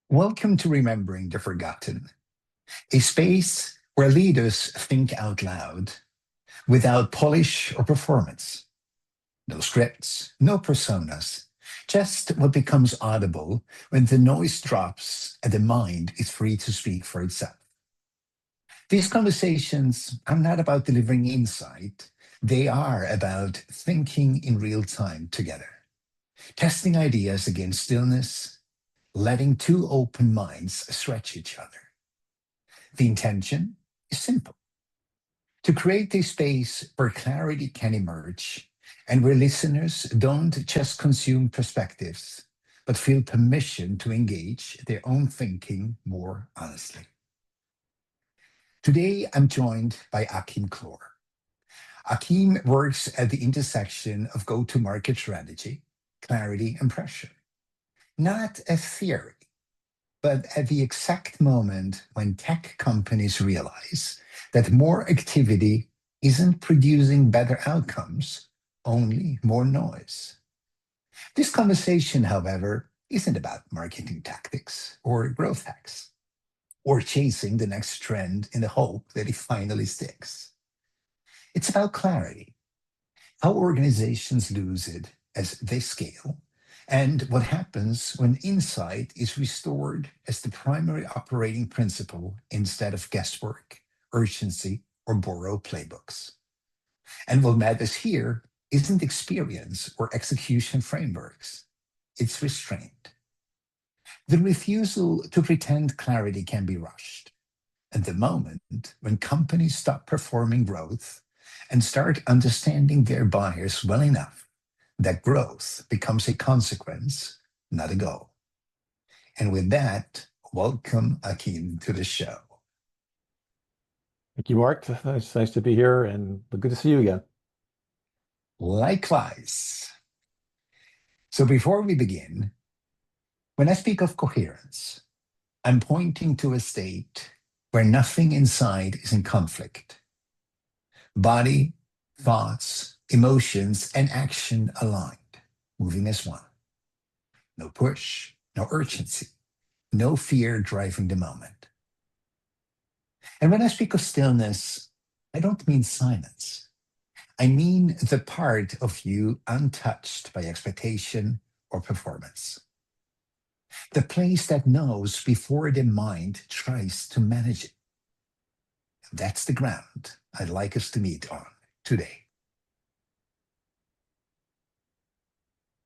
Welcome to Remembering the Forgotten, a space where leaders think out loud without polish or performance. No scripts, no personas, just what becomes audible when the noise drops and the mind is free to speak for itself. These conversations are not about delivering insight, they are about thinking in real time together, testing ideas against stillness, letting two open minds stretch each other. The intention is simple: to create a space where clarity can emerge and where listeners don't just consume perspectives, but feel permission to engage their own thinking more honestly. Today, I'm joined by Achim Klor. Achim works at the intersection of go to market strategy, clarity, and pressure, not a theory, but at the exact moment when tech companies realize that more activity isn't producing better outcomes, only more noise. This conversation, however, isn't about marketing tactics or growth hacks or chasing the next trend in the hope that it finally sticks. It's about clarity, how organizations lose it as they scale, and what happens when insight is restored as the primary operating principle instead of guesswork, urgency, or borrowed playbooks. And what matters here isn't experience or execution frameworks, it's restraint. The refusal to pretend clarity can be rushed. And the moment when companies stop performing growth and start understanding their buyers well enough, that growth becomes a consequence, not a goal. And with that, welcome Achim to the show. Thank you, Mark. It's nice to be here and good to see you again. Likewise. So before we begin, when I speak of coherence, I'm pointing to a state where nothing inside is in conflict. Body, thoughts, emotions, and action aligned, moving as one. No push, no urgency, no fear driving the moment. And when I speak of stillness, I don't mean silence. I mean the part of you untouched by expectation or performance. The place that knows before the mind tries to manage it. That's the ground I'd like us to meet on today.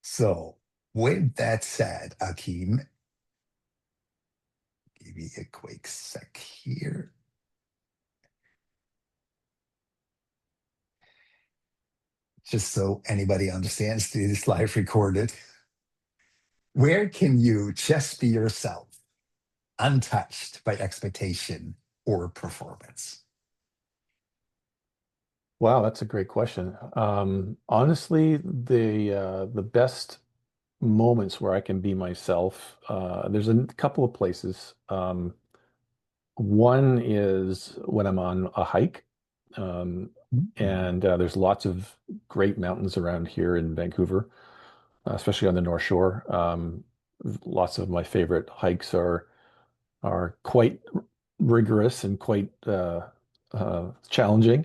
So, with that said, Achim, give me a quick sec here. Just so anybody understands, this is live recorded. Where can you just be yourself, untouched by expectation or performance? Wow, that's a great question. Honestly, the best moments where I can be myself, there's a couple of places. One is when I'm on a hike, and there's lots of great mountains around here in Vancouver, especially on the North Shore. Lots of my favorite hikes are quite rigorous and quite challenging.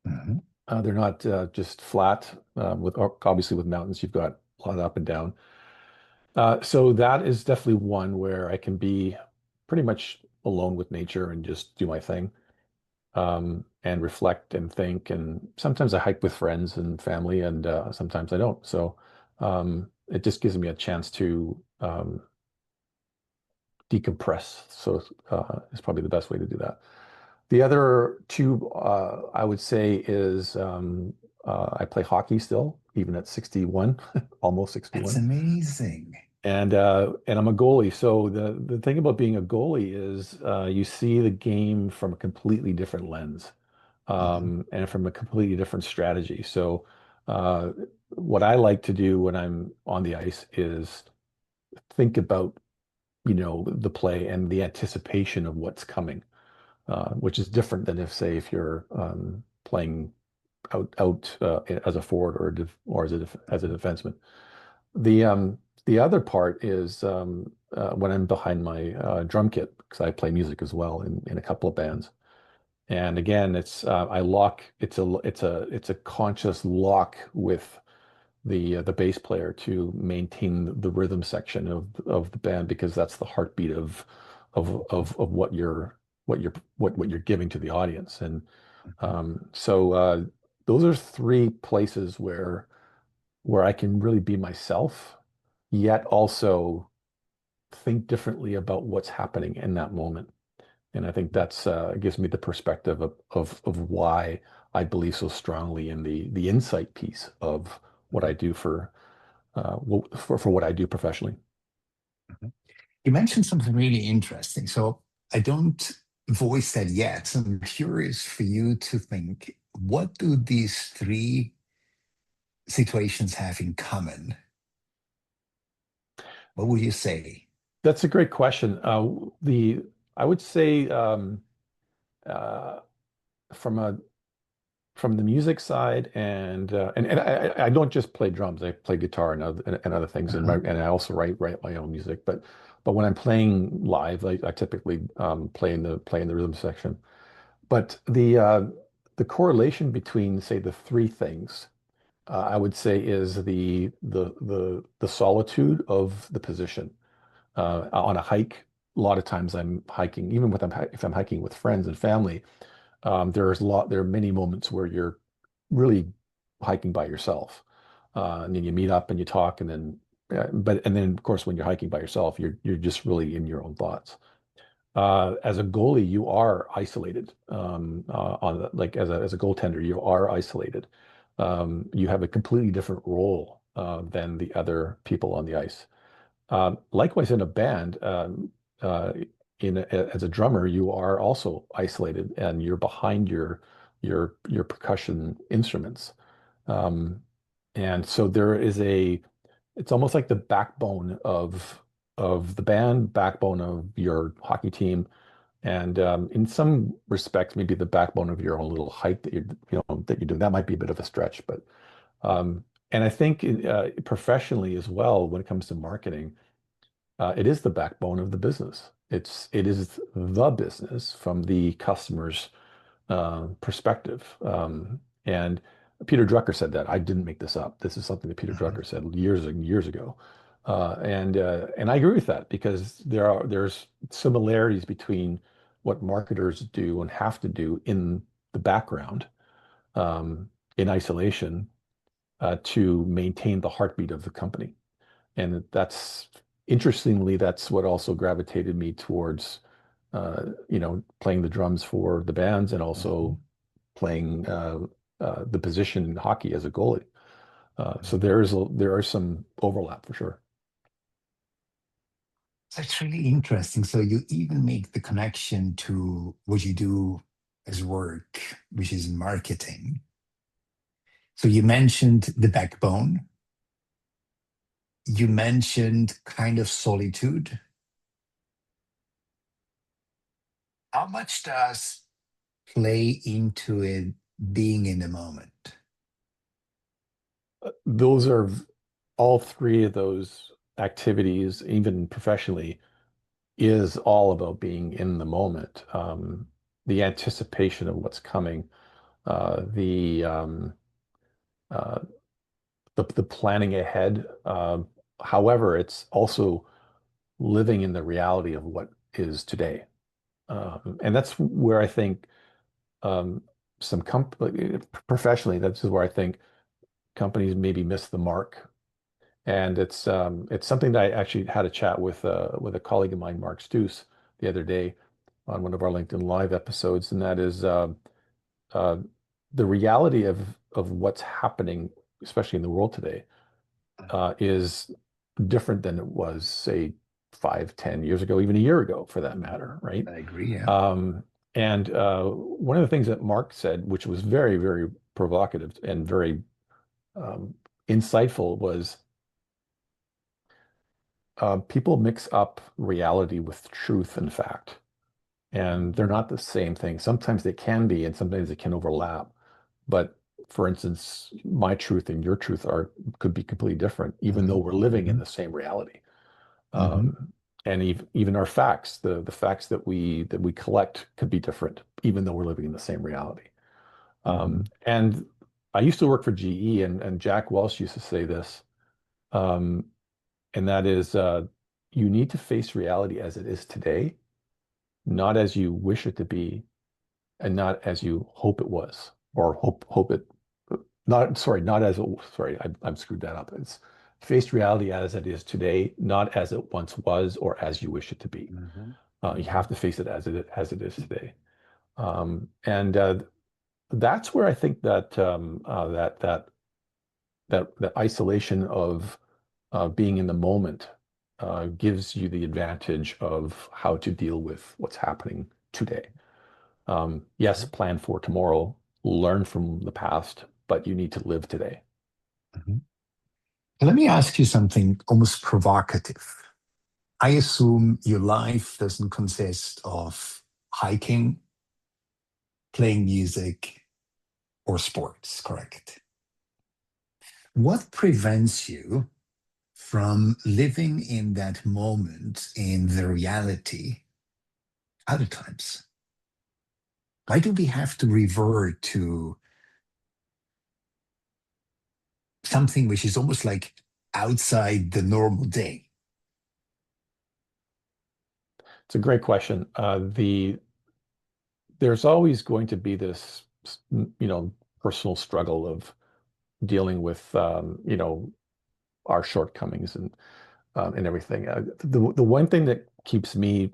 Mm-hmm. They're not just flat. With obviously with mountains, you've got a lot of up and down. So that is definitely one where I can be pretty much alone with nature and just do my thing, and reflect and think. And sometimes I hike with friends and family, and sometimes I don't. So it just gives me a chance to decompress. So it's probably the best way to do that. The other two, I would say, is I play hockey still, even at 61, almost That's 61. amazing. And I'm a goalie. So the thing about being a goalie is you see the game from a completely different lens, and from a completely different strategy. So uh, what I like to do when I'm on the ice is think about, the play and the anticipation of what's coming, which is different than if you're playing out as a forward or as a defenseman. The other part is when I'm behind my drum kit because I play music as well in a couple of bands. And again, I lock. It's a conscious lock with the bass player to maintain the rhythm section of the band because that's the heartbeat of what you're giving to the audience. And Mhm. so those are three places where I can really be myself, yet also think differently about what's happening in that moment. And I think that's gives me the perspective of why I believe so strongly in the insight piece of what I do for what I do professionally. Mhm. You mentioned something really interesting. So I don't voice that yet. So I'm curious for you to think, what do these three situations have in common? What would you say? That's a great question. The I would say uh, from a from the music side and I don't just play drums. I play guitar and other things Uh-huh. and I also write my own music. But when I'm playing live, I typically play in the rhythm section. But the correlation between say the three things I would say is the solitude of the position on a hike. A lot of times I'm hiking, even if I'm hiking with friends and family. There are many moments where you're really hiking by yourself, and then you meet up and you talk, and then of course when you're hiking by yourself, you're just really in your own thoughts. As a goalie, you are isolated. Like as a goaltender, you are isolated. You have a completely different role than the other people on the ice. Likewise, in a band, as a drummer, you are also isolated and you're behind your percussion instruments. Um, and so it's almost like the backbone of the band, backbone of your hockey team, and in some respects, maybe the backbone of your own little hike that you're doing. That might be a bit of a stretch, but um, and I think professionally as well, when it comes to marketing. It is the backbone of the business. It is the business from the customer's perspective. And Peter Drucker said that. I didn't make this up. This is something that Peter Mhm. Drucker said years and years ago. And I agree with that because there's similarities between what marketers do and have to do in the background um, in isolation to maintain the heartbeat of the company. And that's what also gravitated me towards, playing the drums for the bands and also Mhm. playing the position in hockey as a goalie. So Mhm. there are some overlap for sure. That's really interesting. So you even make the connection to what you do as work, which is marketing. So you mentioned the backbone. You mentioned kind of solitude. How much does play into it being in the moment? Those are all three of those activities, even professionally, is all about being in the moment. The anticipation of what's coming, the uh, the planning ahead. However, it's also living in the reality of what is today. And that's where I think um, professionally, that's where I think companies maybe miss the mark. And it's something that I actually had a chat with a colleague of mine, Mark Stoos, the other day on one of our LinkedIn Live episodes, and that is uh, the reality of what's happening, especially in the world today is different than it was, say, 5, 10 years ago, even a year ago, for that matter, right? I agree. Yeah. And one of the things that Mark said, which was very, very provocative and very um, insightful, was people mix up reality with truth and fact, and they're not the same thing. Sometimes they can be, and sometimes they can overlap. But for instance, my truth and your truth are could be completely different, even though Hmm. we're living in Hmm. the same reality. Hmm. Um, And even our facts, the facts that we collect could be different, even though we're living in the same reality. Mhm. And I used to work for GE, and Jack Welch used to say this, um, and that is, you need to face reality as it is today, not as you wish it to be, and not as you hope it was, or hope it. Not sorry, not as it, sorry, I'm screwed that up. It's face reality as it is today, not as it once was, or as you wish it to be. Mhm. You have Mhm. to face it as it is today. And that's where I think that that isolation of being in the moment gives you the advantage of how to deal with what's happening today. Yes, plan for tomorrow, learn from the past, but you need to live today. Mhm. Let me ask you something almost provocative. I assume your life doesn't consist of hiking, playing music, or sports, correct? What prevents you from living in that moment in the reality other times? Why do we have to revert to something which is almost like outside the normal day? It's a great question. There's always going to be this, personal struggle of dealing with, our shortcomings and everything. The one thing that keeps me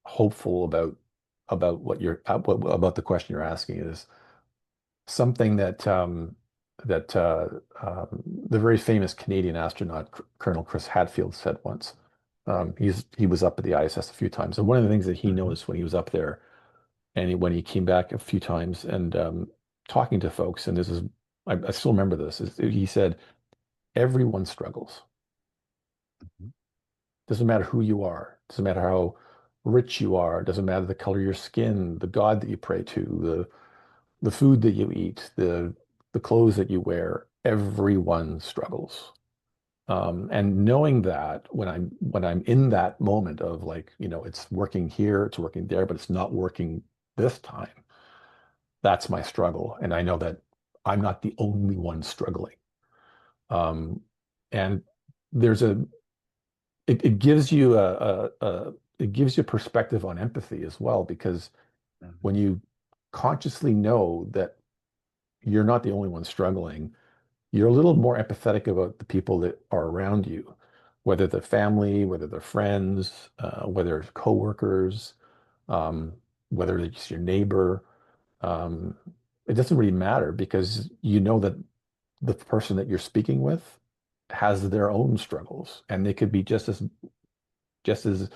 hopeful about about the question you're asking is something that the very famous Canadian astronaut Colonel Chris Hadfield said once. He was up at the ISS a few times, and one of the things that he Mhm. noticed when he was up there, and when he came back a few times, and talking to folks, and this is I still remember this. He said, "Everyone struggles. Doesn't matter who you are. Doesn't matter how rich you are. Doesn't matter the color of your skin, the God that you pray to, the food that you eat, the clothes that you wear. Everyone struggles." And knowing that when I'm in that moment of, like, it's working here, it's working there, but it's not working this time, that's my struggle. And I know that I'm not the only one struggling. Um, and there's a it gives you it gives you perspective on empathy as well, because when Mhm. you consciously know that you're not the only one struggling, you're a little more empathetic about the people that are around you, whether they're family, whether they're friends, whether it's coworkers, um, whether it's your neighbor. Um, it doesn't really matter, because you know that the person that you're speaking with has their own struggles, and they could be just as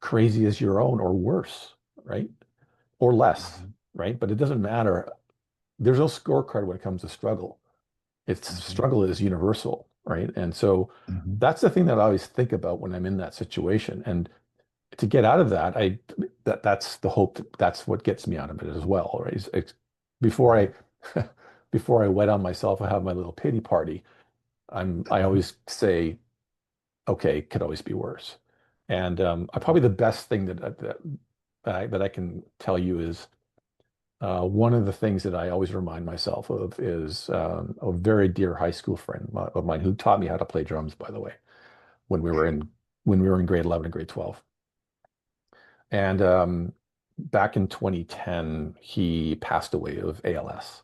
crazy as your own, or worse, right? Or less, Mhm. right? But it doesn't matter. There's no scorecard when it comes to struggle. It's Mhm. struggle is universal, right? And so Mhm. that's the thing that I always think about when I'm in that situation. And to get out of that, that's the hope. That's what gets me out of it as well, right? Before I Mhm. before I wet on myself, I have my little pity party. I Mhm. always say, okay, could always be worse. And probably the best thing that I can tell you is, one of the things that I always remind myself of is, a very dear high school friend of mine who taught me how to play drums, by the way, when we were in when we were in grade 11 and grade 12. And back in 2010, he passed away of ALS,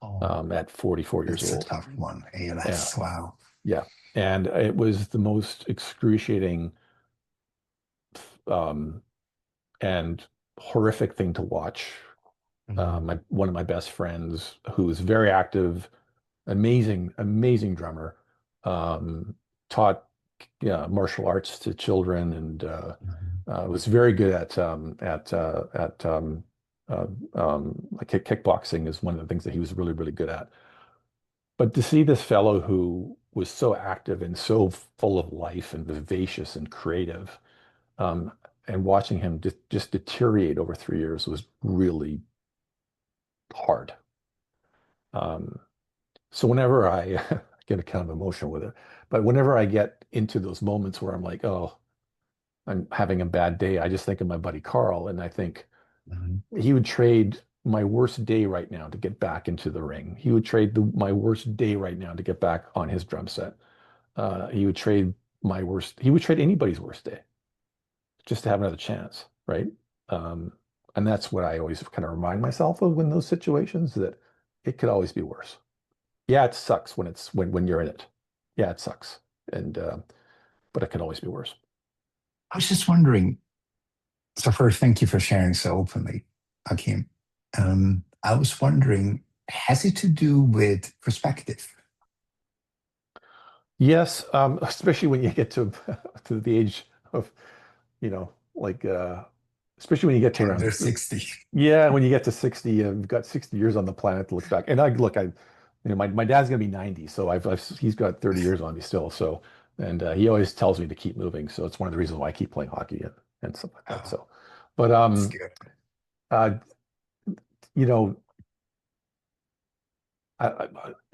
Oh, at 44 years that's a old. tough one. Yeah, ALS. Wow. yeah. And it was the most excruciating, um, and horrific thing to watch. Mhm. One of my best friends, who is very active, amazing, amazing drummer, um, taught, yeah, martial arts to children, and Mhm. was very good uh, like kickboxing is one of the things that he was really, really good at. But to see this fellow who was so active and so full of life and vivacious and creative, um, and watching him just deteriorate over 3 years was really hard. Um, so whenever I get kind of emotional with it, but whenever I get into those moments where I'm like, oh, I'm having a bad day, I just think of my buddy Carl, and I think Mhm. he would trade my worst day right now to get back into the ring. He would trade my worst day right now to get back on his drum set. He would trade he would trade anybody's worst day just to have another chance, right? Um, and that's what I always kind of remind myself of in those situations, that it could always be worse. Yeah, it sucks when when you're in it. Yeah, it sucks. And but it could always be worse. I was just wondering. So first, thank you for sharing so openly, Hakeem. I was wondering, has it to do with perspective? Yes, especially when you get to to the age of, like especially when you get to Turn around, to 60. yeah, when you get to 60, you've got 60 years on the planet to look back. And my dad's gonna be 90, so he's got 30 years on me still. So, and he always tells me to keep moving. So it's one of the reasons why I keep playing hockey and stuff like that. Oh, So, but that's good. uh, you know,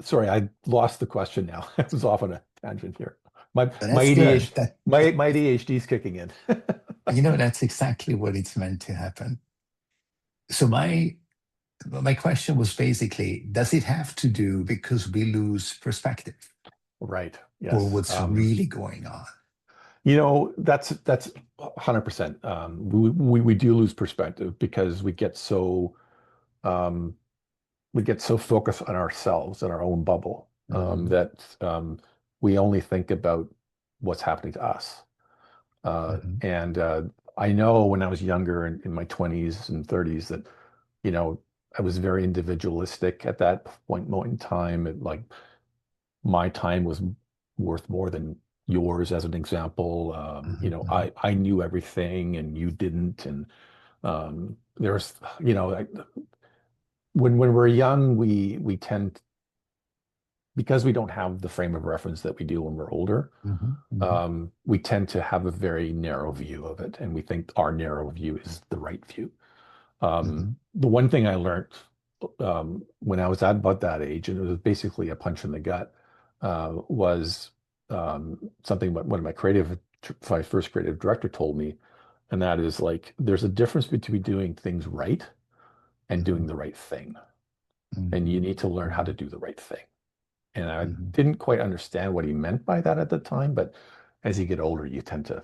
sorry, I lost the question now. I was off on a tangent here. My But my that's good. ADHD my ADHD's kicking in. That's exactly what it's meant to happen. So my question was basically, does it have to do because we lose perspective Right. for Yes. what's really going on? That's 100%. We do lose perspective because um, we get so focused on ourselves and our own bubble, Mhm, that we only think about what's happening to us. mhm, And I know when I was younger, in my 20s and 30s, that you know I was very individualistic at that moment in time. Like, my time was worth more than yours, as an example. mhm, mhm, I knew everything and you didn't, and there's, when we're young, we tend, because we don't have the frame of reference that we do when we're older. mhm, mhm, We tend to have a very narrow view of it, and we think our narrow view is the right view. mhm, The one thing I learned when I was at about that age, and it was basically a punch in the gut, was something what one of my first creative director told me, and that is, like, there's a difference between doing things right and doing mhm, the right thing, and you mhm, need to learn how to mhm, do the right thing. And I mhm, didn't quite understand what he meant by that at the time, but as you get older, you tend to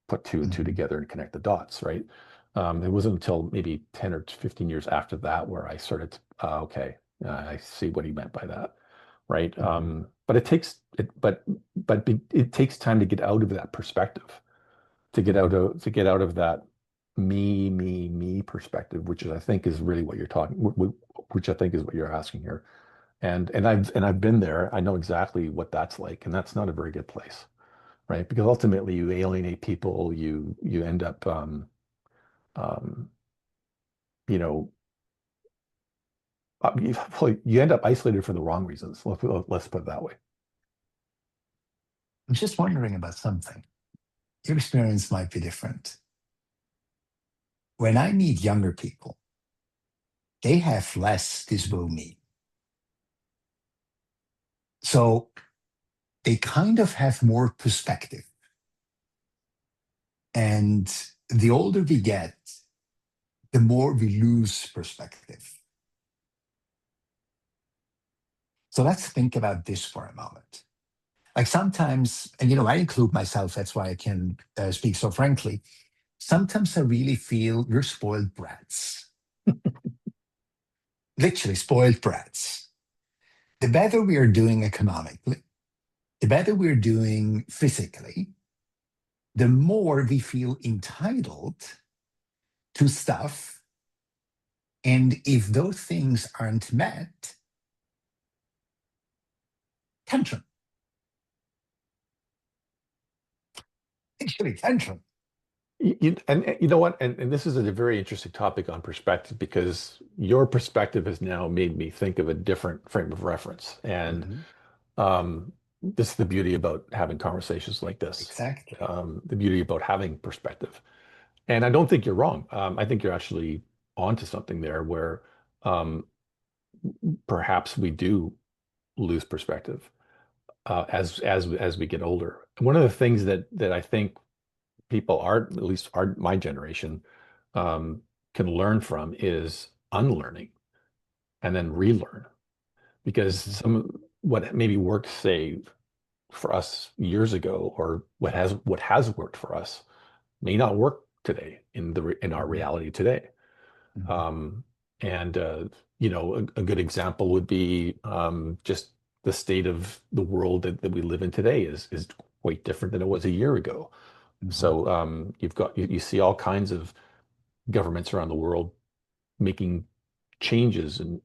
put two and two mhm, together and connect the dots, right? It wasn't until maybe 10 or 15 years after that where I started to, okay, I see what he meant by that, right? mhm, But it takes time to get out of that perspective, mhm, to get out of that me perspective, which is, I think, is really what you're which I think is what you're asking here. And I've been there. I know exactly what that's like, and that's not a very good place, right? Because ultimately you alienate people. You end up, um, you know, you end up isolated for the wrong reasons. Let's put it that way. I'm just wondering about something. Your experience might be different. When I meet younger people, they have less this will me. So they kind of have more perspective. And the older we get, the more we lose perspective. So let's think about this for a moment. Like sometimes, and I include myself, that's why I can speak so frankly. Sometimes I really feel we're spoiled brats, literally spoiled brats. The better we are doing economically, the better we're doing physically, the more we feel entitled to stuff. And if those things aren't met, tantrum, actually tantrum. And you know what? And this is a very interesting topic on perspective, because your perspective has now made me think of a different frame of reference. And Mhm. this is the beauty about having conversations like this, Exactly. the beauty about having perspective. And I don't think you're wrong. I think you're actually onto something there, where um, perhaps we do lose perspective as we get older. One of the things that I think people at least my generation, um, can learn from is unlearning and then relearn. Because Mhm. what maybe worked, say, for us years ago, or what has worked for us may not work today in our Mhm. reality today. Mhm. Um, and a good example would be just the state of the world that we live in today is quite different than it was a year ago. Mhm. So you see all kinds of governments around the world making changes and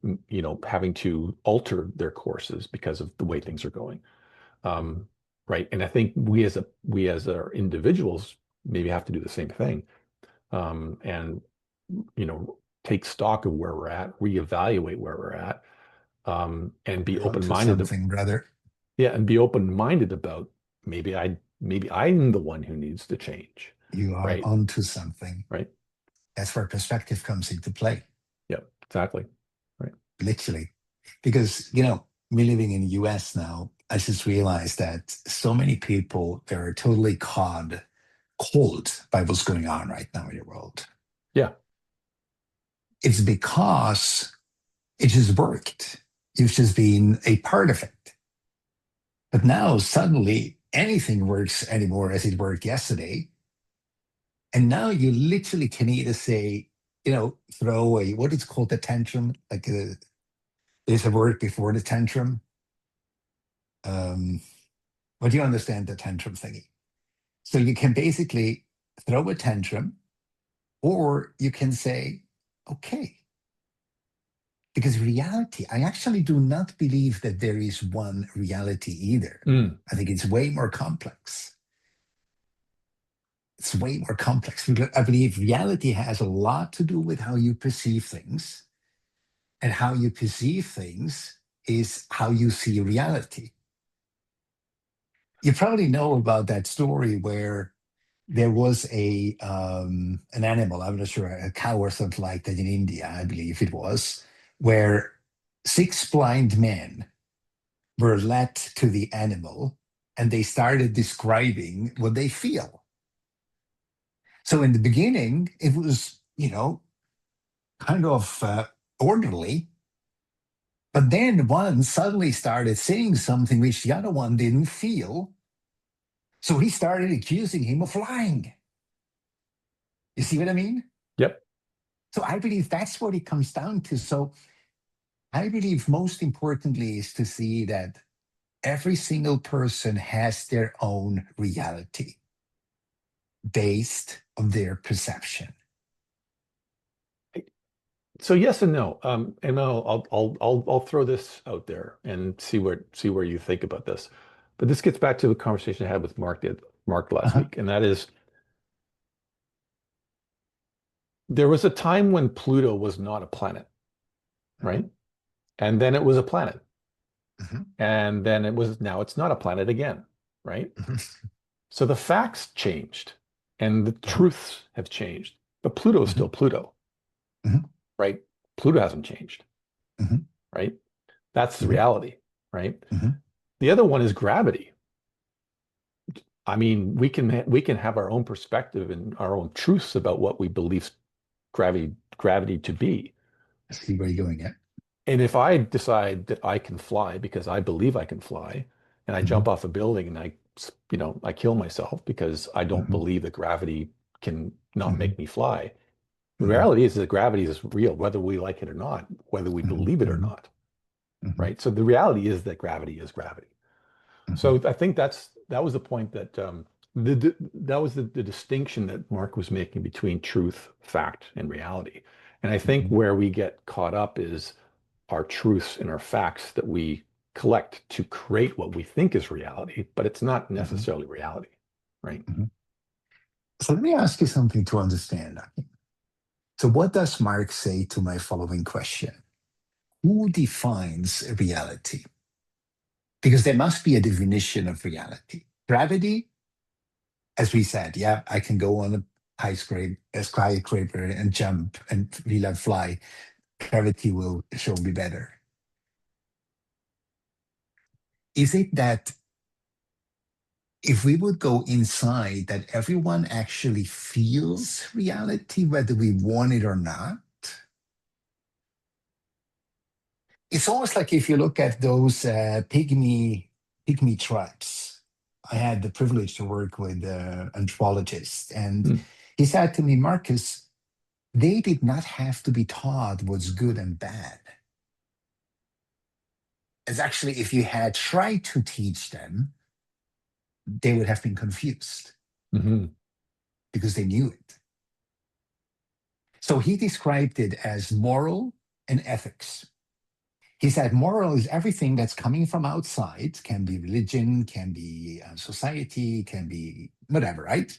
having to alter their courses because of the way things are going. Um, right. And I think we as our individuals maybe have to do the same thing. And take stock of where we're at, reevaluate where we're at, and be You're onto open-minded. something, brother. Yeah, and be open-minded about maybe I'm the one who needs to change. You are Right. onto something. Right. That's where perspective comes into play, Yeah, exactly. Right. literally. Because, me living in the US now, I just realized that so many people, they're totally cold by what's going on right now in the world. Yeah. It's because it just worked. You've just been a part of it. But now suddenly anything works anymore as it worked yesterday. And now you literally can either say, throw a, what is called a tantrum, like there's a word before the tantrum. Um, but you understand the tantrum thingy. So you can basically throw a tantrum, or you can say, okay. Because reality, I actually do not believe that there is one reality either. Mm. I think it's way more complex. It's way more complex. Because I believe reality has a lot to do with how you perceive things, and how you perceive things is how you see reality. You probably know about that story where there was an animal, I'm not sure, a cow or something like that in India, I believe it was, where six blind men were led to the animal and they started describing what they feel. So in the beginning, it was, kind of orderly. But then one suddenly started saying something which the other one didn't feel. So he started accusing him of lying. You see what I mean? Yep. So I believe that's what it comes down to. So I believe most importantly is to see that every single person has their own reality based on their perception. So yes and no. And I'll throw this out there and see where you think about this. But this gets back to a conversation I had with Mark last Uh-huh. week, and that is there was a time when Pluto was not a planet, Mm-hmm. right? And then it was a planet. Mm-hmm. And then now it's not a planet again, right? Mm-hmm. So the facts changed and the Uh-huh. truths have changed. But Pluto is Mm-hmm. still Pluto, Mm-hmm. right? Pluto hasn't changed, Mm-hmm. right? That's the reality, right? Mm-hmm. The other one is gravity. I mean, we can have our own perspective and our own truths about what we believe gravity to be. I see where you're going at. And if I decide that I can fly because I believe I can fly, and I Mm-hmm. jump off a building and I kill myself because I don't Mm-hmm. believe that gravity can not Mm-hmm. make me fly. The Mm-hmm. reality is that gravity is real, whether we like it or not, whether we believe it or Mm-hmm. not, Mm-hmm. right? So the reality is that gravity is gravity. Mm-hmm. So I think that was the point that was the distinction that Mark was making between truth, fact, and reality. And I think Mm-hmm. where we get caught up is our truths and our facts that we collect to create what we think is reality, but it's not Mm-hmm. necessarily reality, right? Mm-hmm. So let me ask you something to understand. So, what does Mark say to my following question? Who defines reality? Because there must be a definition of reality. Gravity, as we said, yeah, I can go on a skyscraper and jump and fly. Gravity will show me better. Is it that if we would go inside that everyone actually feels reality, whether we want it or not, it's almost like if you look at those pygmy tribes. I had the privilege to work with an anthropologist, and Hmm. he said to me, Marcus, they did not have to be taught what's good and bad. It's actually, if you had tried to teach them, they would have been confused Hmm. because they knew it. So he described it as moral and ethics. He said moral is everything that's coming from outside, can be religion, can be society, can be whatever, right?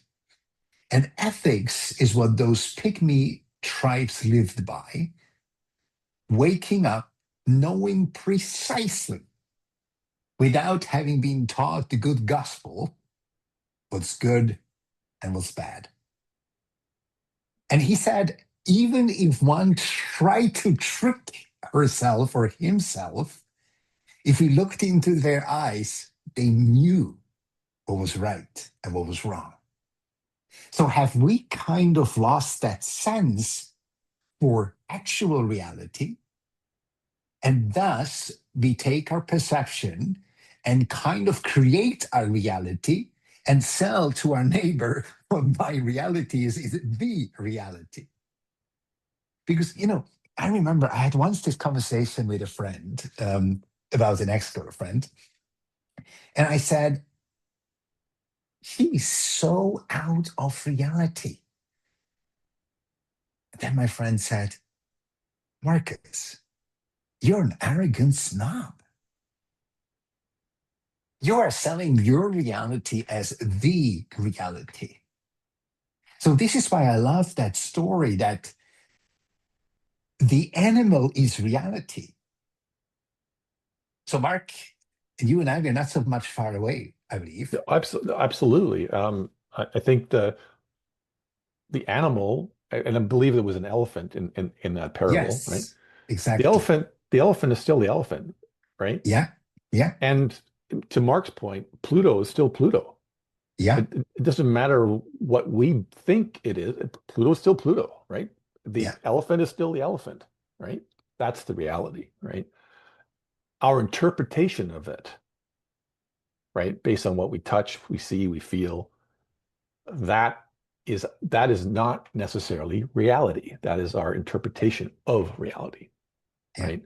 And ethics is what those pygmy tribes lived by, waking up, knowing precisely, without having been taught the good gospel, what's good and what's bad. And he said, even if one tried to trick herself or himself, if we looked into their eyes, they knew what was right and what was wrong. So have we kind of lost that sense for actual reality? And thus we take our perception and kind of create our reality and sell to our neighbor what my reality is the reality. Because, I remember I had once this conversation with a friend about an ex-girlfriend. And I said, she's so out of reality. Then my friend said, Marcus, you're an arrogant snob. You are selling your reality as the reality. So this is why I love that story that the animal is reality. So Mark, you and I are not so much far away, I believe. Absolutely. I think the animal, and I believe it was an elephant in that parable, right? Yes, exactly. The elephant is still the elephant, right? Yeah, yeah, And to Mark's point, Pluto is still Pluto. yeah, It doesn't matter what we think it is. Pluto is still Pluto, right? The yeah, elephant is still the elephant, right? That's the reality, right? Our interpretation of it, right, based on what we touch, we see, we feel, that that is not necessarily reality. That is our interpretation of reality, yeah, right?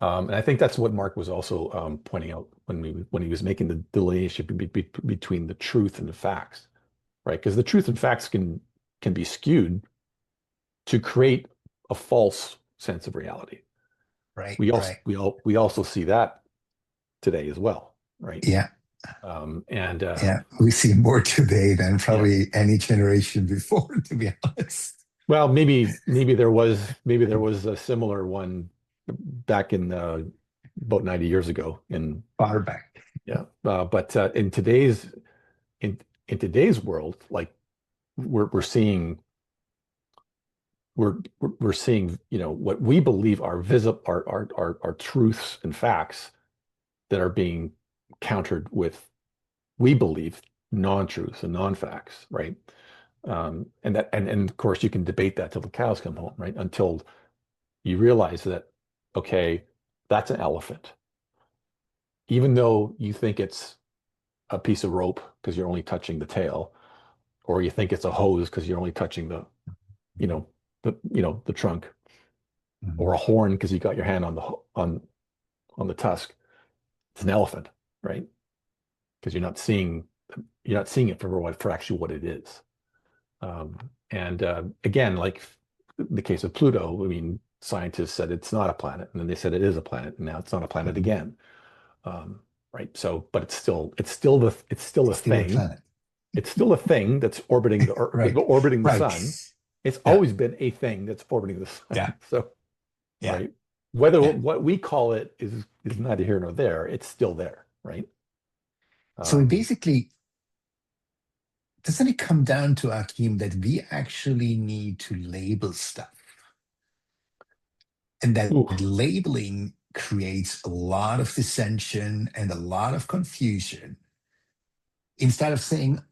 And I think that's what Mark was also pointing out when he was making the delineation between the truth and the facts, right? Because the truth and facts can be skewed to create a false sense of reality. right, We also right. we also see that today as well, right? Yeah, And yeah. We see more today than yeah, probably any generation before, to be honest. well, maybe there was a similar one back in about 90 years ago in Far back. yeah, but in today's world, like we're seeing we're seeing, what we believe are visible are truths and facts that are being countered with, we believe, non-truths and non-facts, right? And of course you can debate that till the cows come home, right? Until you realize that, okay, that's an elephant. Even though you think it's a piece of rope because you're only touching the tail, or you think it's a hose because you're only touching you know, the trunk, or a Mhm. horn because you got your hand on the tusk. It's an elephant, right? Because you're not seeing it for actually what it is. And again, like the case of Pluto, I mean, scientists said it's not a planet, and then they said it is a planet, and now it's not a planet Mhm. again. Right? So, but it's still a It's still a thing. planet. It's still a thing that's Right, orbiting the right. sun. It's Yeah, always been a thing that's orbiting the yeah, sun. So, yeah, right, whether yeah. what we call it is neither here nor there, it's still there, right? So it Um, basically, doesn't it come down to, Akim, that we actually need to label stuff? And that ooh, labeling creates a lot of dissension and a lot of confusion Instead of saying,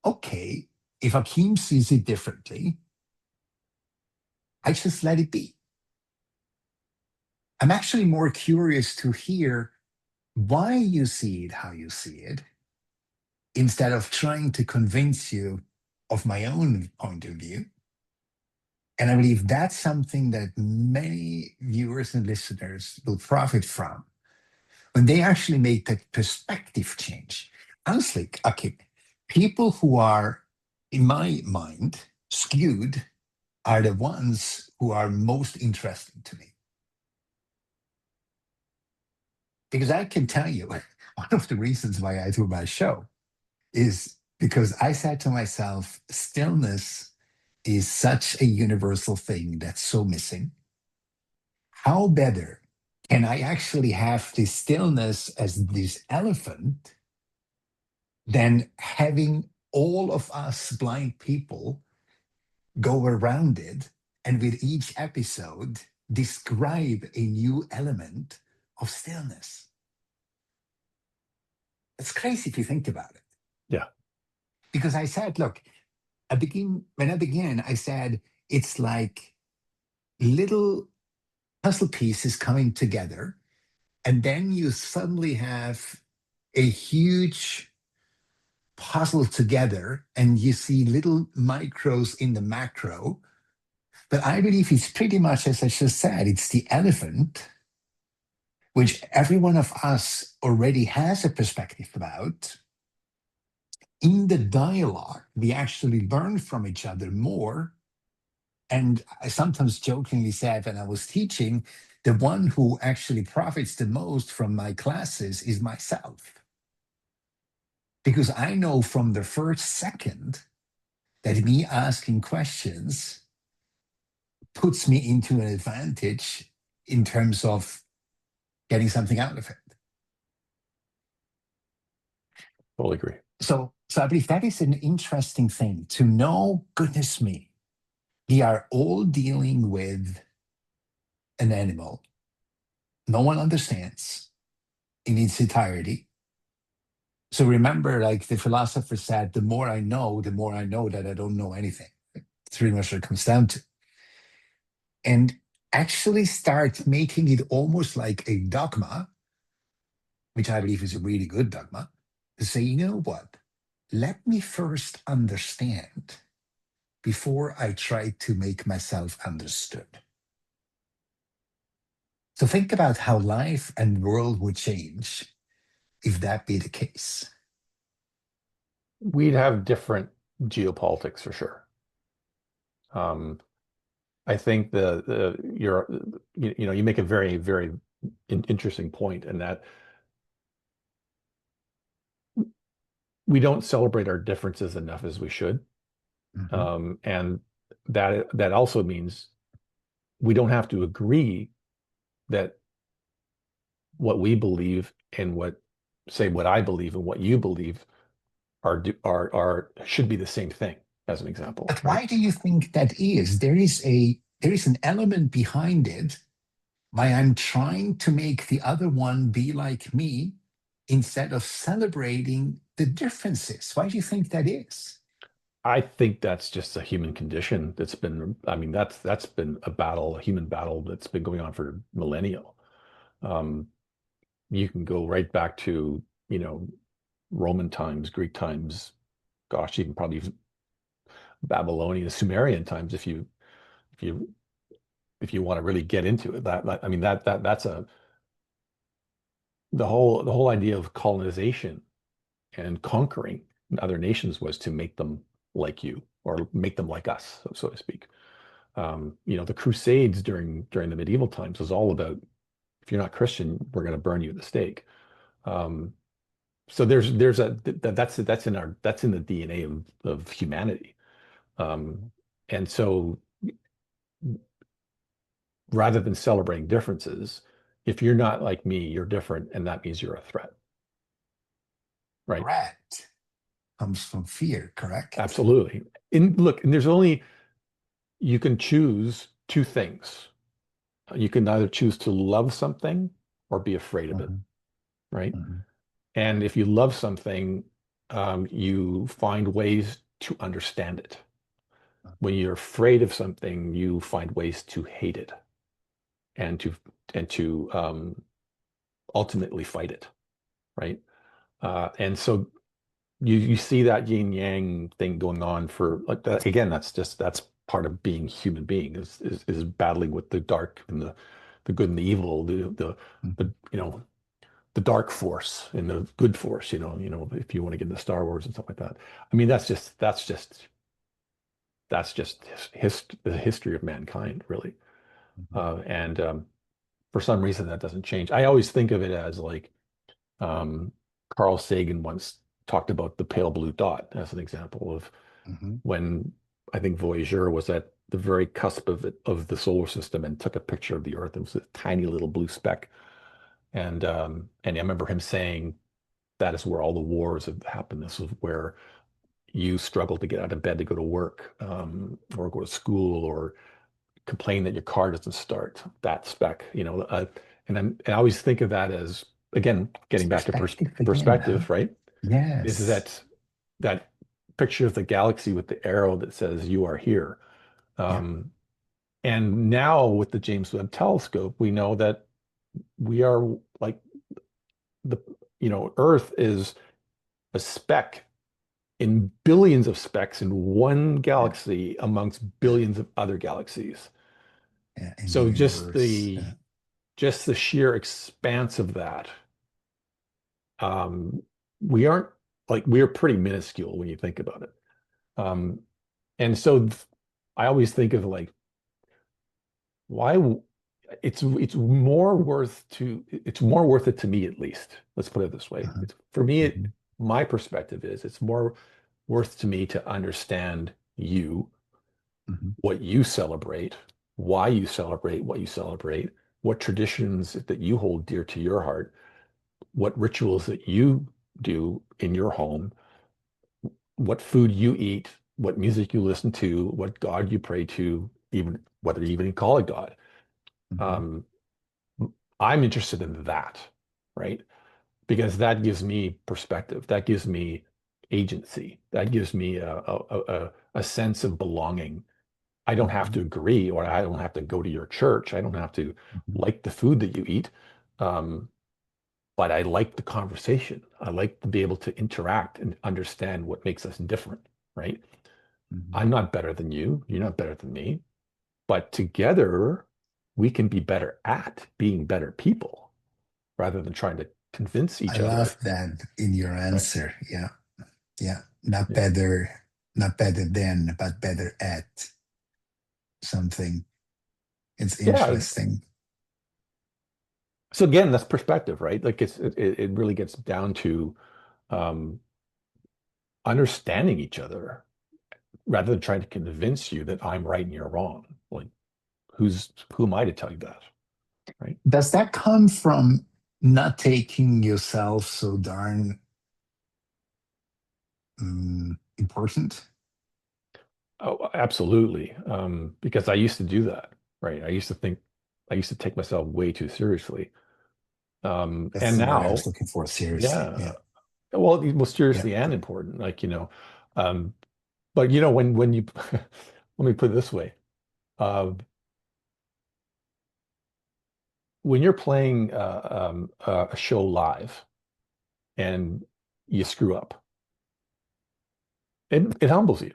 okay, if Achim sees it differently, I just let it be. I'm actually more curious to hear why you see it how you see it, instead of trying to convince you of my own point of view. And I believe that's something that many viewers and listeners will profit from when they actually make that perspective change. Honestly, okay, people who are, in my mind, skewed are the ones who are most interesting to me. Because I can tell you, one of the reasons why I do my show is because I said to myself, stillness is such a universal thing that's so missing. How better can I actually have this stillness as this elephant than having all of us blind people go around it and with each episode describe a new element of stillness? It's crazy if you think about it. Yeah. Because I said, look, when I began, I said it's like little puzzle pieces coming together, and then you suddenly have a huge puzzle together, and you see little micros in the macro. But I believe it's pretty much as I just said, it's the elephant, which every one of us already has a perspective about. In the dialogue, we actually learn from each other more. And I sometimes jokingly said when I was teaching, the one who actually profits the most from my classes is myself. Because I know from the first second that me asking questions puts me into an advantage in terms of getting something out of it. Totally agree. So I believe that is an interesting thing to know, goodness me, we are all dealing with an animal no one understands in its entirety. So remember, like the philosopher said, the more I know that I don't know anything. It's pretty much what it comes down to. And actually start making it almost like a dogma, which I believe is a really good dogma, to say, you know what? Let me first understand before I try to make myself understood. So think about how life and world would change if that be the case. We'd have different geopolitics for sure. Um, I think you make a very, very interesting point in that we don't celebrate our differences enough as we should. Mhm. And that also means we don't have to agree that what we believe and what I believe and what you believe are should be the same thing, as an example, But right? why do you think that is? There is an element behind it why I'm trying to make the other one be like me instead of celebrating the differences. Why do you think that is? I think that's just a human condition that's been, I mean, that's been a battle, a human battle that's been going on for millennia. Um, you can go right back to, Roman times, Greek times, gosh, even probably Babylonian, Sumerian times, if you if you want to really get into it. I mean, that's the whole idea of colonization and conquering other nations was to make them like you or make them like us, so to speak. The Crusades during the medieval times was all about, if you're not Christian, we're going to burn you at the stake. Um, so that's in the DNA of humanity. And so rather than celebrating differences, if you're not like me, you're different, and that means you're a threat, right? Threat comes from fear, correct? Absolutely. And you can choose two things. You can either choose to love something or be afraid of it, Mhm, right? mhm. And if you love something, you find ways to understand it. When you're afraid of something, you find ways to hate it and to ultimately fight it, right? And so you see that yin yang thing going on for like that again. That's part of being human being is battling with the dark and the good and the evil, the Mhm. the dark force and the good force. If you want to get into Star Wars and stuff like that. I mean, that's just the history of mankind, really. Mhm. And for some reason, that doesn't change. I always think of it as like um, Carl Sagan once talked about the pale blue dot as an example of Mhm. when I think Voyager was at the very cusp of the solar system and took a picture of the Earth. It was a tiny little blue speck, and I remember him saying that is where all the wars have happened. This is where you struggle to get out of bed to go to work, or go to school, or complain that your car doesn't start. That speck, and I always think of that as, again, It's getting back to perspective again, huh? perspective, right? Is Yes. that picture of the galaxy with the arrow that says you are here. Yeah. Um, and now with the James Webb Telescope, we know that we are like the, Earth is a speck in billions of specks in one Yeah. galaxy amongst Yeah. billions of other galaxies. Yeah. In the So just universe. the just the sheer expanse of that, um, we aren't we're pretty minuscule when you think about it. Um, and so I always think of like why it's more worth it to me, at least. Let's put it this way. Uh-huh. For me, Mhm. my perspective is it's more worth to me to understand you, Mhm. what you celebrate, why you celebrate what you celebrate, what traditions that you hold dear to your heart, what rituals that you do in your home, what food you eat, what music you listen to, what God you pray to, even whether you even call it God. Mhm. Um, I'm interested in that, right? Because that gives me perspective. That gives me agency. That gives me a sense of belonging. I don't have to Mhm. agree, or I don't have to go to your church. I don't have to Mhm. like the food that you eat. Um, but I like the conversation. I like to be able to interact and understand what makes us different, right? Mhm. I'm not better than you. You're not better than me. But together, we can be better at being better people rather than trying to convince I each other. love that in your Right. answer. Yeah. Yeah. Not Yeah. better, not better than, but better at something. It's Yeah. interesting. So again, that's perspective, right? Like it really gets down to um, understanding each other rather than trying to convince you that I'm right and you're wrong. Like, who am I to tell you that, right? Does that come from not taking yourself so darn important? Oh, absolutely. Because I used to do that, right? I used to take myself way too seriously. That's And the word I was now, looking for. Seriously. yeah, Yeah. well, Yeah. seriously and important, um, but when you, let me put it this way, uh, when you're playing a show live and you screw up, it humbles you,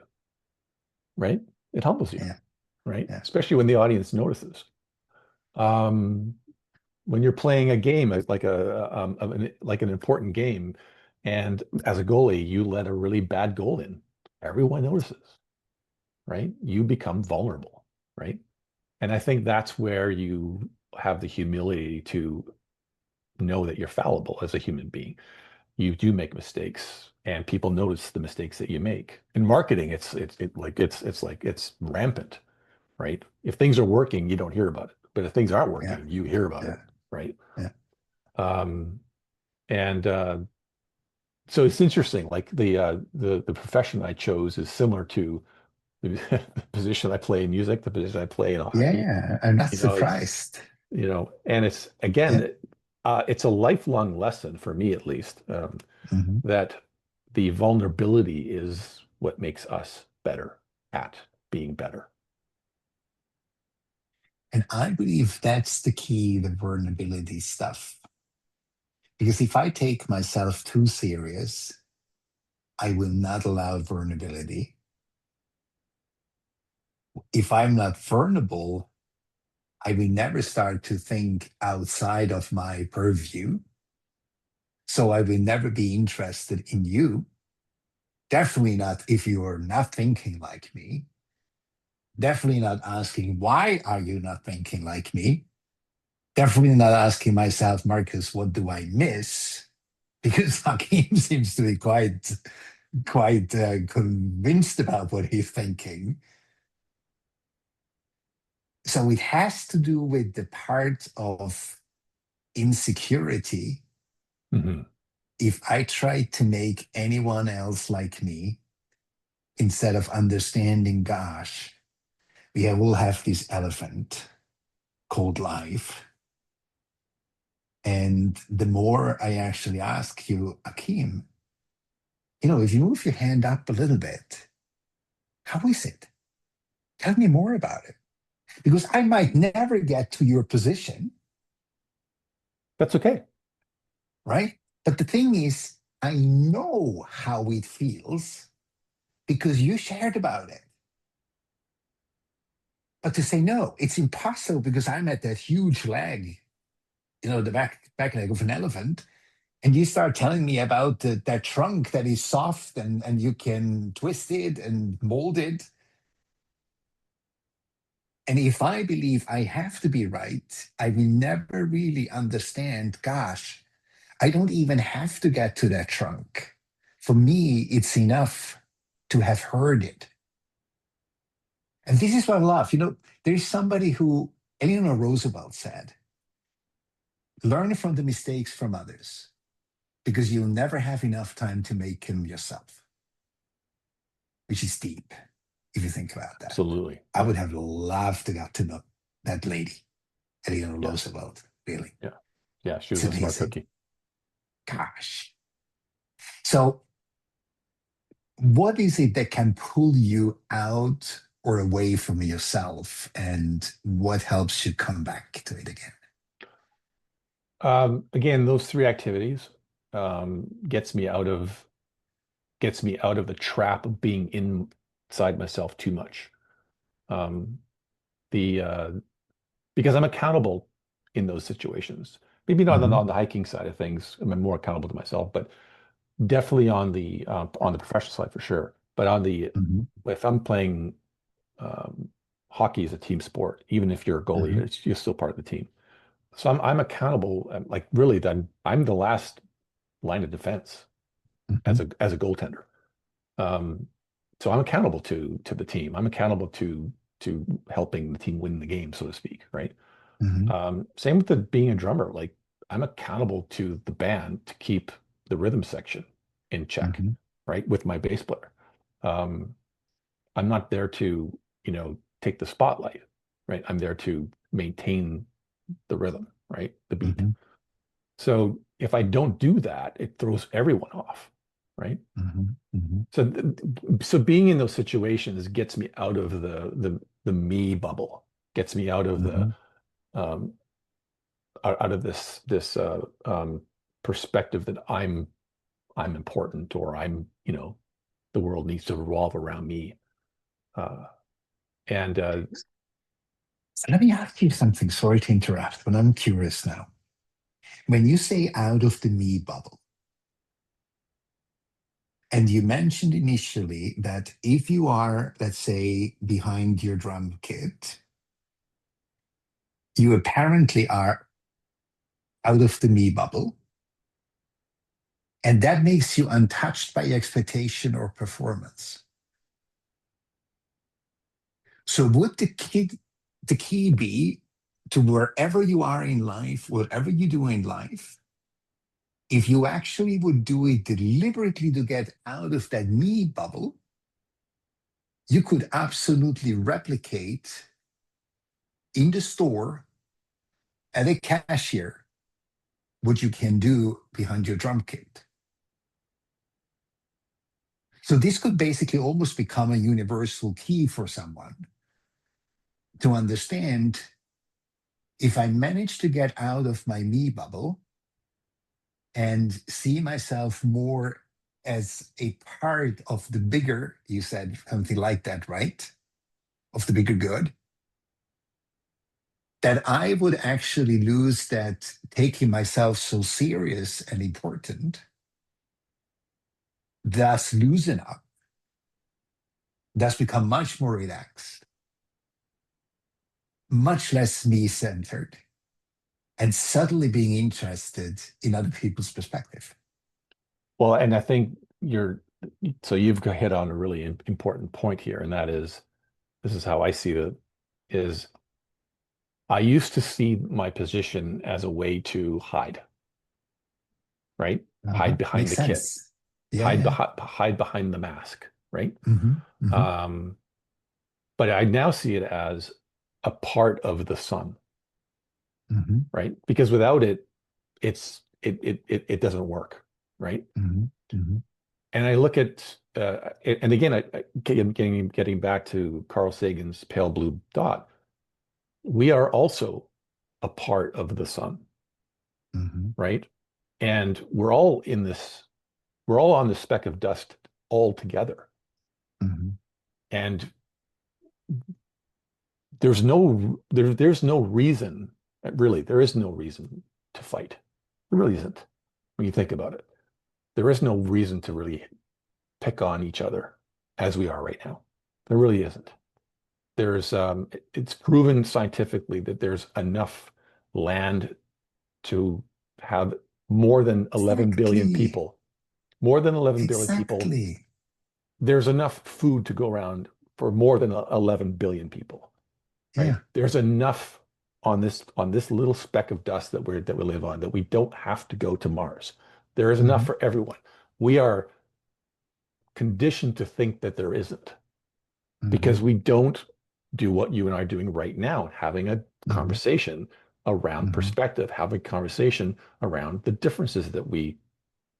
right? It humbles you, Yeah. right? Yeah. Especially when the audience notices. Um, when you're playing a game like an important game, and as a goalie, you let a really bad goal in, everyone notices, right? You become vulnerable, right? And I think that's where you have the humility to know that you're fallible as a human being. You do make mistakes, and people notice the mistakes that you make. In marketing, it's rampant, right? If things are working, you don't hear about it. But if things aren't Yeah. working, you hear about Yeah. it, right? Yeah. Um, and so it's interesting. Like the profession I chose is similar to the position I play in music, the position I play in hockey. Yeah. I'm not It's surprised. and it's Yeah. again, it's a lifelong lesson for me, at least, Hmm. that the vulnerability is what makes us better at being better. And I believe that's the key, the vulnerability stuff. Because if I take myself too serious, I will not allow vulnerability. If I'm not vulnerable, I will never start to think outside of my purview. So I will never be interested in you. Definitely not if you are not thinking like me. Definitely not asking, why are you not thinking like me? Definitely not asking myself, Marcus, what do I miss? Because Hakim seems to be quite convinced about what he's thinking. So it has to do with the part of insecurity. Mhm. If I try to make anyone else like me, instead of understanding, gosh, we all have this elephant called life. And the more I actually ask you, Akeem, if you move your hand up a little bit, how is it? Tell me more about it. Because I might never get to your position, That's okay. right? But the thing is, I know how it feels because you shared about it. But to say no, it's impossible because I'm at that huge leg, the back leg of an elephant. And you start telling me about that trunk that is soft and you can twist it and mold it. And if I believe I have to be right, I will never really understand, gosh, I don't even have to get to that trunk. For me, it's enough to have heard it. And this is what I love. There's somebody who Eleanor Roosevelt said, learn from the mistakes from others because you'll never have enough time to make them yourself, which is deep if you think about that. Absolutely. I Yeah. would have loved to get to know that lady, Eleanor Yeah. Roosevelt, really. Yeah. Yeah. She It's was a smart amazing. cookie. Gosh. So, what is it that can pull you out or away from yourself, and what helps you come back to it again? Again, those three activities gets me out of the trap of being inside myself too much. Um, the Because I'm accountable in those situations. Maybe not Mm-hmm, on the hiking side of things. I'm more accountable to myself, but definitely on the professional side for sure. But mm-hmm, if I'm playing um, hockey is a team sport, even if you're a goalie, mm-hmm, you're still part of the team. So I'm accountable. Like really, then I'm the last line of defense mm-hmm, as a goaltender. Um, so I'm accountable to the team. I'm accountable to helping the team win the game, so to speak, right? mm-hmm, Same with being a drummer. Like I'm accountable to the band to keep the rhythm section in check, mm-hmm, right? With my bass player. Um, I'm not there to, take the spotlight, right? I'm there to maintain the rhythm, right? The beat. mm-hmm, So if I don't do that, it throws everyone off, right? mm-hmm, mm-hmm, So being in those situations gets me out of the me bubble, gets me out of mm-hmm, um, out of this perspective that I'm important or the world needs to revolve around me. Uh, and So let me ask you something. Sorry to interrupt, but I'm curious now. When you say out of the me bubble, and you mentioned initially that if you are, let's say, behind your drum kit, you apparently are out of the me bubble, and that makes you untouched by expectation or performance. So would the key be to wherever you are in life, whatever you do in life, if you actually would do it deliberately to get out of that me bubble, you could absolutely replicate in the store at a cashier what you can do behind your drum kit. So this could basically almost become a universal key for someone to understand, if I manage to get out of my me bubble and see myself more as a part of the bigger, you said something like that, right? Of the bigger good, that I would actually lose that taking myself so serious and important, thus loosen up, thus become much more relaxed, much less me centered, and suddenly being interested in other people's perspective. Well, and I think you've hit on a really important point here, and that is, this is how I see it, is I used to see my position as a way to hide, right? Uh-huh. Hide behind Makes the kit, sense. Yeah, yeah. hide behind the mask, right? Hmm. Hmm. Um, but I now see it as a part of the sun, Hmm. right? Because without it, it doesn't work, right? Hmm. Hmm. And I look at and again, getting back to Carl Sagan's pale blue dot, we are also a part of the sun, Hmm. right? And we're all on the speck of dust all together. Hmm. And there's no reason, really, there is no reason to fight. There really isn't when you think about it. There is no reason to really pick on each other as we are right now. There really isn't. It's proven scientifically that there's enough land to have more than 11 billion Exactly. people. More than 11 billion people. Exactly. There's enough food to go around for more than 11 billion people, right? Yeah. There's enough on this little speck of dust that we live on, that we don't have to go to Mars. There is enough Hmm. for everyone. We are conditioned to think that there isn't, Hmm. because we don't do what you and I are doing right now, having a Hmm. conversation around Hmm. perspective, having a conversation around the differences that we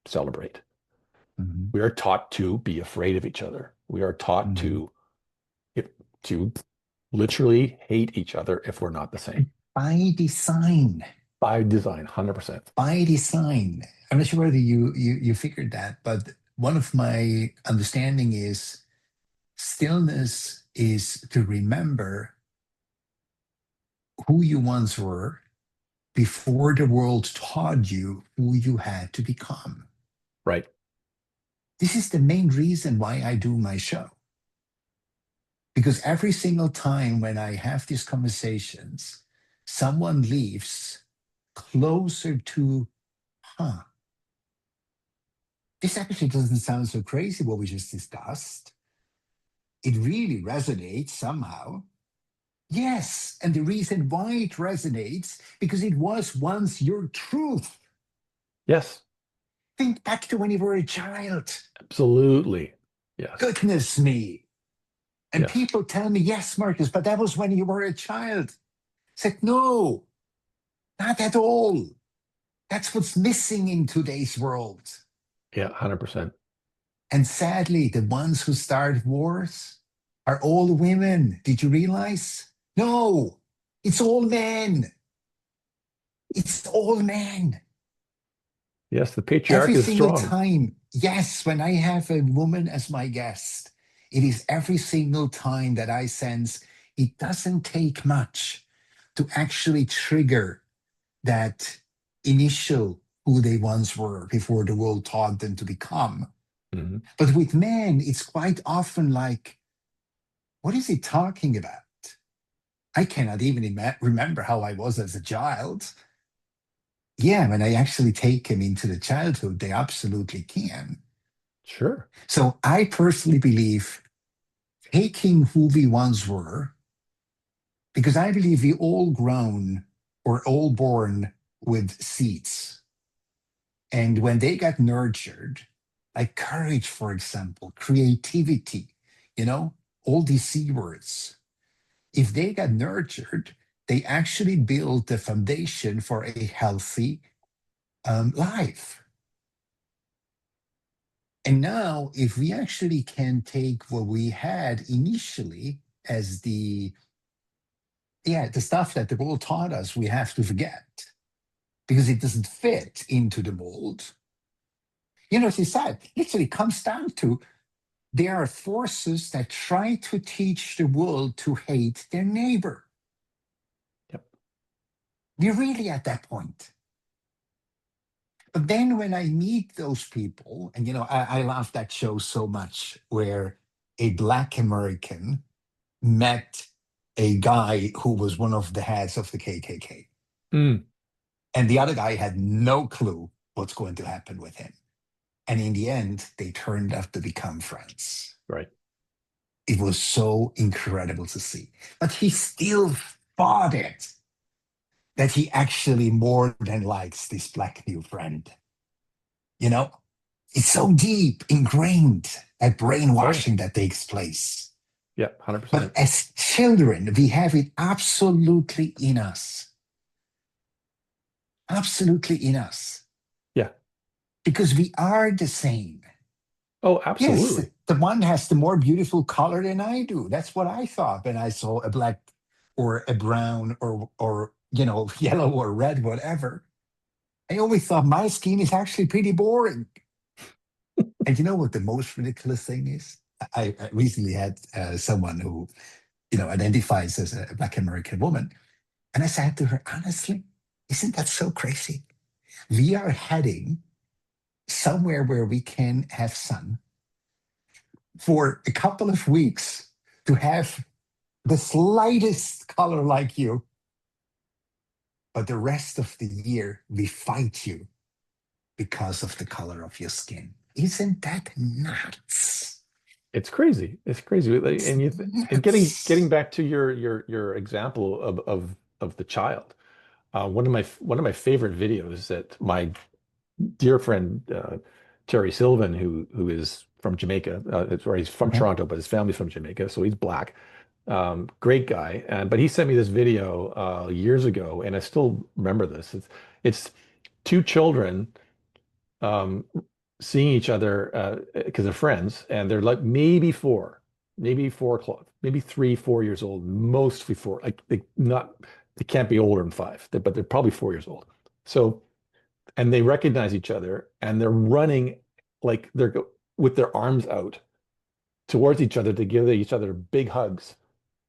celebrate. Hmm. We are taught to be afraid of each other. We are taught Hmm. to literally hate each other if we're not the same. By design. By design, 100%. By design. I'm not sure whether you figured that, but one of my understanding is stillness is to remember who you once were before the world taught you who you had to become. Right. This is the main reason why I do my show. Because every single time when I have these conversations, someone leaves closer to, huh, this actually doesn't sound so crazy what we just discussed. It really resonates somehow. Yes, and the reason why it resonates, because it was once your truth. Yes, Think back to when you were a child. absolutely. Yes. Goodness me. And Yes. people tell me, yes, Marcus, but that was when you were a child. I said, no, not at all. That's what's missing in today's world. Yeah, 100%. And sadly, the ones who start wars are all women. Did you realize? No, it's all men. It's all men. Yes, the patriarch Every is single strong. time, yes, when I have a woman as my guest, it is every single time that I sense it doesn't take much to actually trigger that initial who they once were before the world taught them to become. Mhm. But with men, it's quite often like, what is he talking about? I cannot even remember how I was as a child. Yeah, when I actually take him into the childhood, they absolutely can. Sure. So I personally believe taking who we once were, because I believe we all grown or all born with seeds. And when they got nurtured, like courage, for example, creativity, you know, all these C words, if they got nurtured, they actually build the foundation for a healthy life. And now, if we actually can take what we had initially as the stuff that the world taught us, we have to forget because it doesn't fit into the mold. As he said, literally comes down to there are forces that try to teach the world to hate their neighbor. Yep. We're really at that point. But then when I meet those people, and I love that show so much, where a Black American met a guy who was one of the heads of the KKK. Mm, And the other guy had no clue what's going to happen with him. And in the end, they turned out to become friends. right. It was so incredible to see. But he still fought it that he actually more than likes this black new friend. You know, it's so deep, ingrained, that Oh yeah. brainwashing that takes place. Yeah, But 100%. as children, we have it absolutely in us. Absolutely in us. Yeah. Because we are the same. Oh, Yes, absolutely. the one has the more beautiful color than I do. That's what I thought when I saw a black or a brown or yellow or red, whatever. I always thought my skin is actually pretty boring. And you know what the most ridiculous thing is? I recently had someone who, identifies as a Black American woman. And I said to her, honestly, isn't that so crazy? We are heading somewhere where we can have sun for a couple of weeks to have the slightest color like you. But the rest of the year, we fight you because of the color of your skin. Isn't that nuts? It's crazy. It's crazy. It's And getting nuts. back to your example of the child. One of my favorite videos that my dear friend Terry Sylvan, who is from Jamaica, or he's from Okay. Toronto, but his family's from Jamaica, so he's black. Great guy, and but he sent me this video years ago, and I still remember this. It's two children um, seeing each other because they're friends, and they're like maybe 4 o'clock, maybe 3, 4 years old, mostly four. Like they can't be older than five, but they're probably 4 years old. So and they recognize each other and they're running like with their arms out towards each other to give each other big hugs.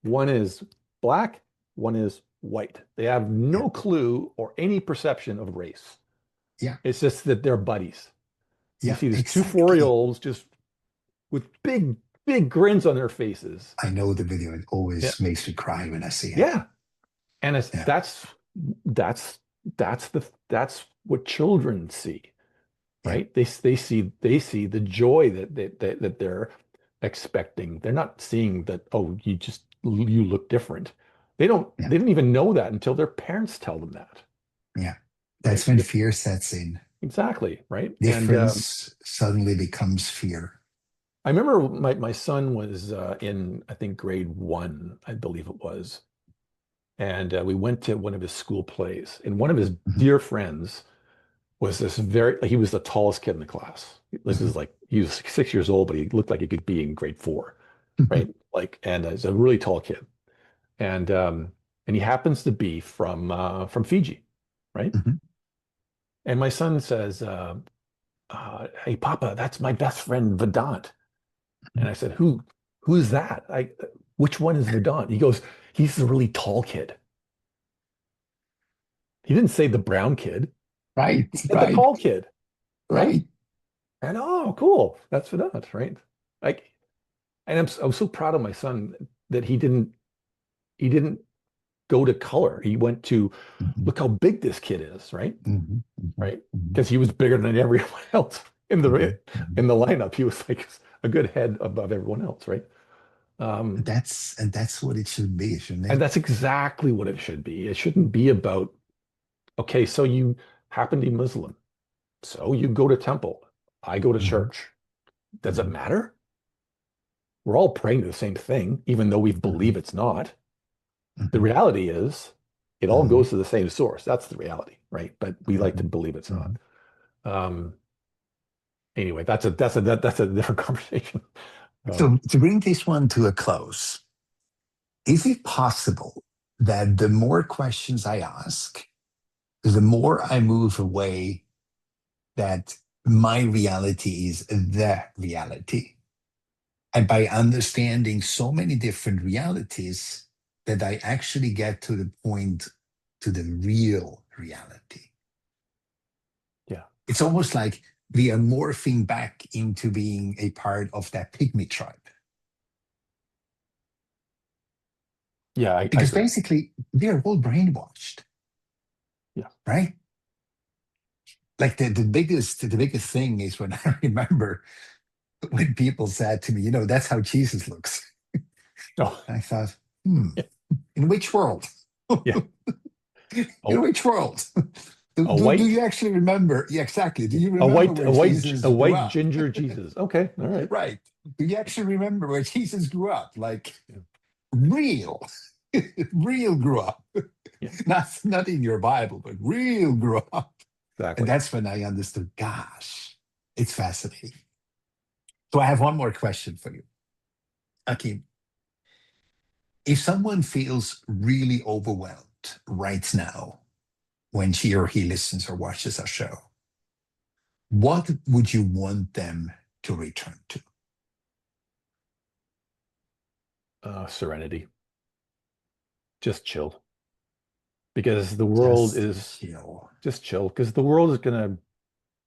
One is black, one is white. They have Yeah. no clue or any perception of race. Yeah. It's just that they're buddies. You Yeah. see these two 4 year Exactly. olds just with big grins on their faces. I know the video. It Yeah. always makes me cry when I see it. Yeah. And it's Yeah. that's that's what children see. Yeah. Right? They see the joy that they're expecting. They're not seeing that, oh, you look different. Yeah. They don't even know that until their parents tell them that, Yeah. right? That's when fear sets in. Exactly, right? And Difference suddenly becomes fear. I remember my son was in, I think, grade one, I believe it was, and we went to one of his school plays, and one of his Mhm. dear friends was this very, he was the tallest kid in the class. This is Mhm. like, he was 6 years old, but he looked like he could be in grade four, right? Like, and he's a really tall kid. And, um, and he happens to be from Fiji, right? Mhm. And my son says, hey, Papa, that's my best friend, Vedant. And Mhm. I said, who's that? Which one is Vedant? He goes, he's the really tall kid. He didn't say the brown kid. Right. He said the Right. tall kid, right? Right. And oh, cool. That's Vedant, right? Like, and I'm so proud of my son that he didn't go to color. He went to Mhm. look how big this kid is, right? Mhm. Mhm. Right? Mhm. Because he was bigger than everyone else in the Mhm. Mhm. in the lineup. He was like a good head above everyone else, right? Um, And that's what it should be, shouldn't and it? that's exactly what it should be. It shouldn't be about, okay, so you happen to be Muslim, so you go to temple. I go to Mhm. church. Does it Mhm. matter? We're all praying to the same thing, even though we believe Mhm. it's not. The Mhm. reality is it all Mhm. goes to the same source. That's the reality, right? But we like to Mhm. believe it's not. Mhm. Um, Anyway, that's a different conversation. Um, So to bring this one to a close, is it possible that the more questions I ask, the more I move away that my reality is the reality? And by understanding so many different realities, that I actually get to the point to the real reality. yeah, It's almost like we are morphing back into being a part of that pygmy tribe. yeah, I Because agree. basically, they're all brainwashed, Yeah. right? Like the biggest thing is when I remember when people said to me, that's how Jesus looks. Oh, I thought, hmm, yeah. in which world? Yeah. In Oh, which world? Do, a do, do white, you actually remember? Yeah, exactly. Do you a remember white, where a white, a Jesus grew white up? ginger Jesus. Okay, all right. Right. Do you actually remember where Jesus grew up? Like Yeah, real, real grew up. yeah, Not in your Bible, but real grew up. And exactly. that's when I understood, gosh, it's fascinating. So I have one more question for you. Akim, if someone feels really overwhelmed right now when she or he listens or watches our show, what would you want them to return to? Serenity. Just chill because the world Just is chill. just chill because the world is gonna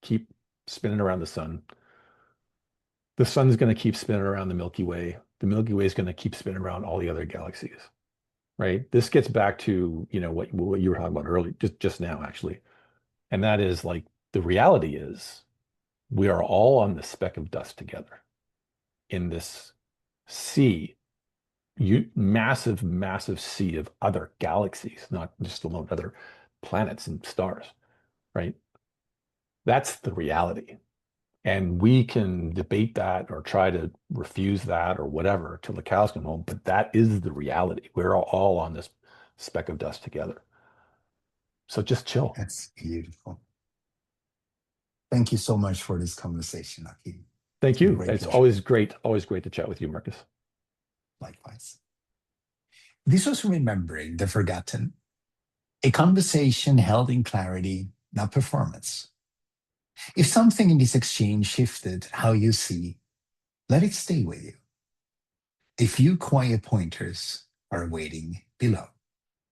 keep spinning around the sun. The sun's gonna keep spinning around the Milky Way. The Milky Way is gonna keep spinning around all the other galaxies, right? This gets back to, what you were talking about earlier, just now, actually. And that is like the reality is we are all on the speck of dust together in this sea, massive, massive sea of other galaxies, not just alone other planets and stars, right? That's the reality. And we can debate that or try to refuse that or whatever till the cows come home, but that is the reality. We're all on this speck of dust together. So just chill. That's beautiful. Thank you so much for this conversation, Akim. It's Thank been a you. great It's pleasure. always great to chat with you, Marcus. Likewise. This was Remembering the Forgotten, a conversation held in clarity, not performance. If something in this exchange shifted how you see, let it stay with you. A few quiet pointers are waiting below.